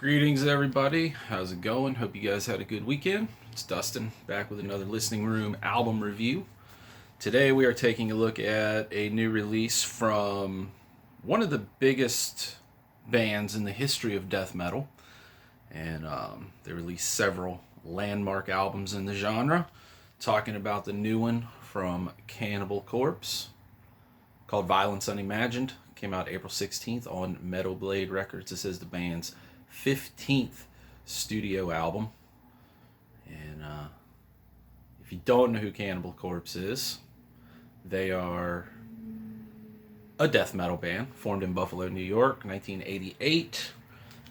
Greetings, everybody. How's it going? Hope you guys had a good weekend. It's Dustin back with another Listening Room album review. Today, we are taking a look at a new release from one of the biggest bands in the history of death metal. And they released several landmark albums in the genre. Talking about the new one from Cannibal Corpse called Violence Unimagined. Came out April 16th on Metal Blade Records. This is the band's 15th studio album. And if you don't know who Cannibal Corpse is, they are a death metal band formed in Buffalo, New York, 1988.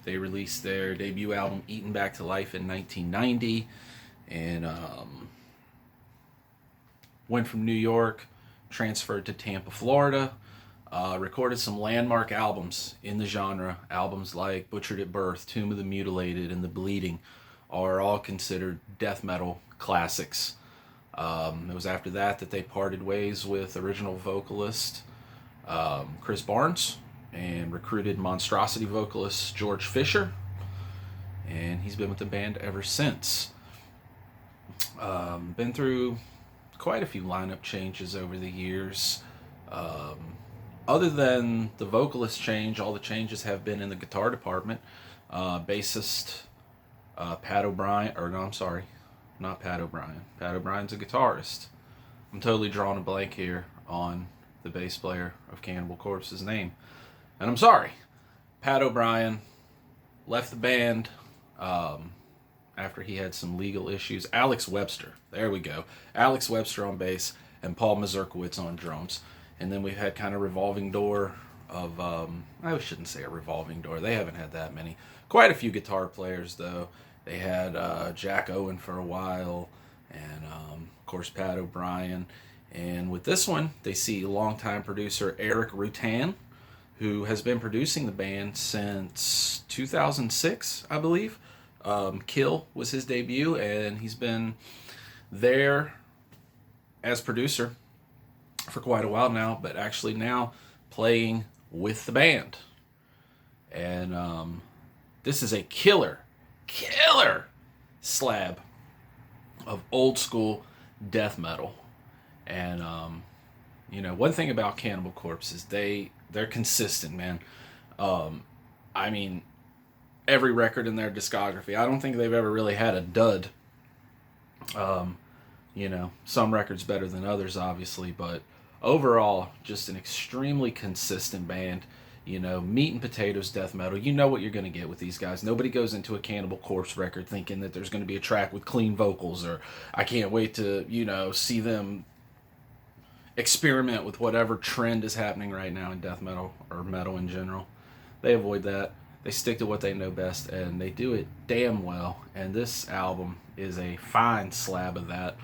They released their debut album Eaten Back to Life in 1990 and went from New York, transferred to Tampa, Florida. Recorded some landmark albums in the genre. Albums like Butchered at Birth, Tomb of the Mutilated, and The Bleeding are all considered death metal classics. It was after that they parted ways with original vocalist Chris Barnes and recruited monstrosity vocalist George Fisher. And he's been with the band ever since. Been through quite a few lineup changes over the years. Other than the vocalist change, all the changes have been in the guitar department. Bassist Pat O'Brien, or no, I'm sorry, not Pat O'Brien. Pat O'Brien's a guitarist. I'm totally drawing a blank here on the bass player of Cannibal Corpse's name. And I'm sorry. Pat O'Brien left the band after he had some legal issues. Alex Webster, there we go. Alex Webster on bass and Paul Mazurkowitz on drums. And then we've had kind of revolving door of, I shouldn't say a revolving door. They haven't had that many. Quite a few guitar players, though. They had Jack Owen for a while, and of course Pat O'Brien. And with this one, they see longtime producer Eric Rutan, who has been producing the band since 2006, I believe. Kill was his debut, and he's been there as producer for quite a while now, but actually now playing with the band. And this is a killer slab of old school death metal. And one thing about Cannibal Corpse is they're consistent, man. I mean, every record in their discography, I don't think they've ever really had a dud. Some records better than others, obviously, but overall, just an extremely consistent band. Meat and potatoes death metal. You know what you're going to get with these guys. Nobody goes into a Cannibal Corpse record thinking that there's going to be a track with clean vocals, or I can't wait to, see them experiment with whatever trend is happening right now in death metal or metal in general. They avoid that. They stick to what they know best, and they do it damn well. And this album is a fine slab of that.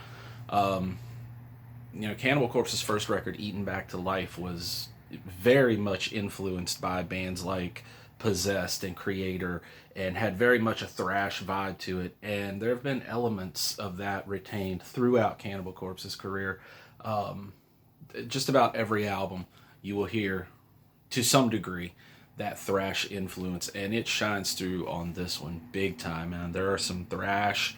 Cannibal Corpse's first record, Eaten Back to Life, was very much influenced by bands like Possessed and Creator, and had very much a thrash vibe to it. And there have been elements of that retained throughout Cannibal Corpse's career. Just about every album you will hear, to some degree, that thrash influence, and it shines through on this one big time, man. There are some thrash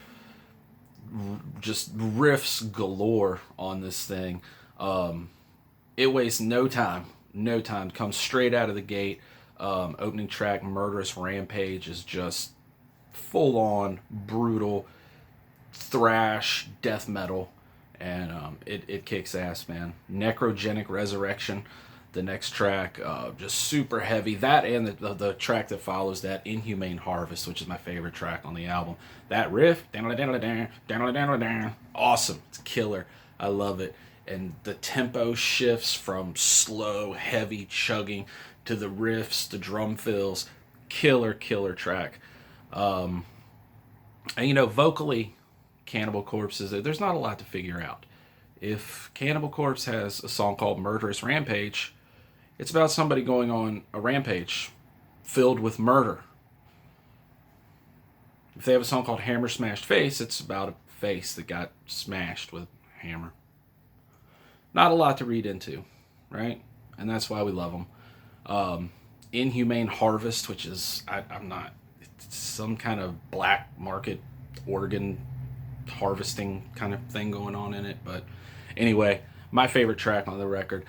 just riffs galore on this thing. It wastes no time, comes straight out of the gate. Opening track, Murderous Rampage, is just full on brutal thrash death metal, and it kicks ass, man. Necrogenic Resurrection, the next track, just super heavy. That and the track that follows that, Inhumane Harvest, which is my favorite track on the album. That riff, awesome. It's killer. I love it. And the tempo shifts from slow, heavy chugging to the riffs, the drum fills. Killer track. And vocally, Cannibal Corpse there's not a lot to figure out. If Cannibal Corpse has a song called Murderous Rampage, it's about somebody going on a rampage filled with murder. If they have a song called Hammer Smashed Face, it's about a face that got smashed with a hammer. Not a lot to read into, right? And that's why we love them. Inhumane Harvest, which is, I'm not some kind of black market organ harvesting kind of thing going on in it. But anyway, my favorite track on the record,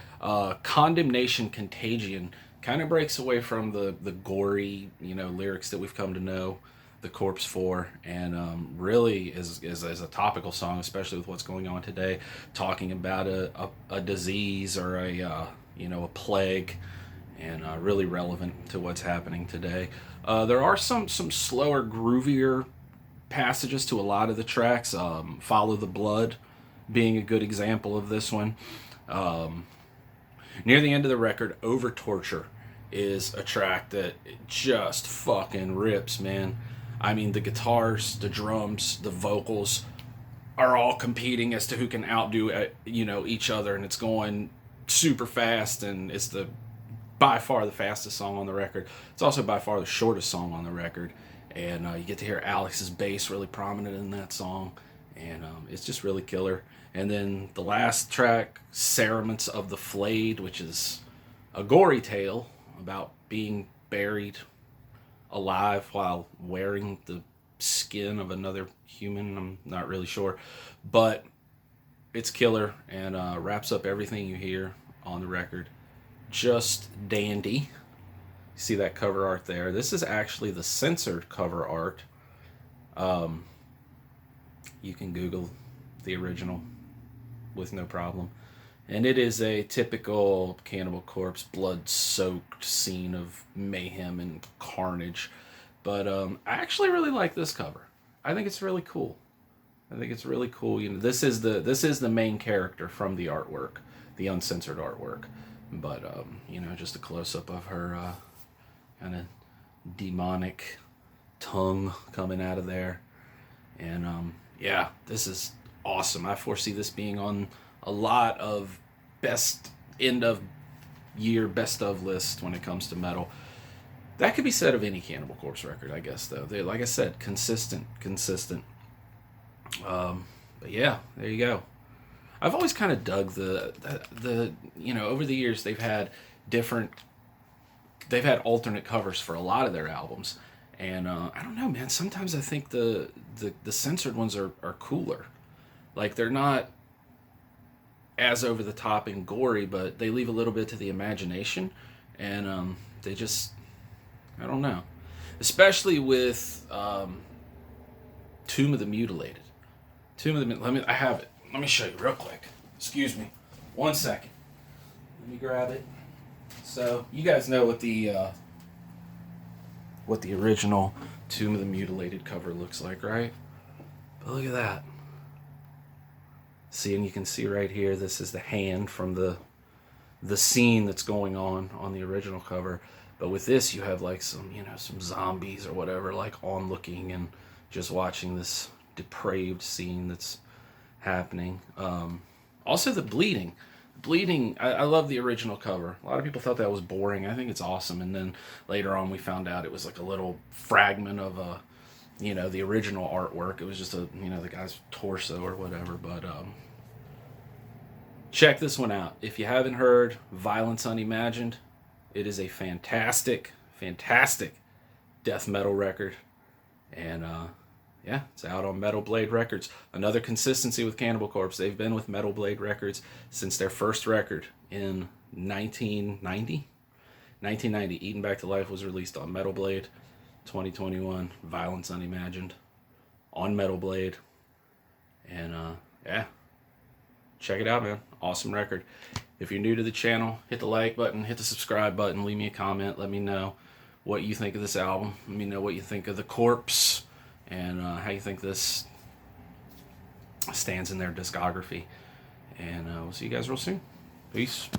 Condemnation Contagion, kind of breaks away from the gory, lyrics that we've come to know the Corpse for, and really is a topical song, especially with what's going on today, talking about a disease or a plague, and really relevant to what's happening today. There are some slower, groovier passages to a lot of the tracks. Follow the Blood being a good example of this one. Near the end of the record, Over Torture is a track that just fucking rips, man. I mean, the guitars, the drums, the vocals are all competing as to who can outdo each other, and it's going super fast, and it's by far the fastest song on the record. It's also by far the shortest song on the record, and you get to hear Alex's bass really prominent in that song, and it's just really killer. And then the last track, Cerements of the Flayed, which is a gory tale about being buried alive while wearing the skin of another human. I'm not really sure, but it's killer, and wraps up everything you hear on the record. Just dandy. See that cover art there? This is actually the censored cover art. You can Google the original with no problem. And it is a typical Cannibal Corpse blood-soaked scene of mayhem and carnage. But I actually really like this cover. I think it's really cool. This is the main character from the artwork, the uncensored artwork. But just a close-up of her kind of demonic tongue coming out of there. And this is awesome. I foresee this being on a lot of end of year best of lists when it comes to metal. That could be said of any Cannibal Corpse record, I guess, though. They, like I said, consistent. But yeah, there you go. I've always kind of dug the over the years they've had alternate covers for a lot of their albums, and I don't know, man. Sometimes I think the censored ones are cooler. Like, they're not as over the top and gory, but they leave a little bit to the imagination, and they just, I don't know. Especially with Tomb of the Mutilated. I have it. Let me show you real quick. Excuse me. 1 second. Let me grab it. So, you guys know what the original Tomb of the Mutilated cover looks like, right? But look at that. See, and you can see right here, this is the hand from the scene that's going on the original cover. But with this, you have like some zombies or whatever, like onlooking and just watching this depraved scene that's happening. Also the bleeding. I love the original cover. A lot of people thought that was boring. I think it's awesome. And then later on we found out it was like a little fragment of the original artwork. It was just the guy's torso or whatever. But check this one out. If you haven't heard Violence Unimagined, it is a fantastic death metal record. And it's out on Metal Blade Records. Another consistency with Cannibal Corpse. They've been with Metal Blade Records since their first record in 1990. 1990, Eaten Back to Life was released on Metal Blade. 2021, Violence Unimagined on Metal Blade. And check it out, man. Awesome record. If you're new to the channel, hit the like button, hit the subscribe button, leave me a comment. Let me know what you think of this album. Let me know what you think of the Corpse, and how you think this stands in their discography. And we'll see you guys real soon. Peace.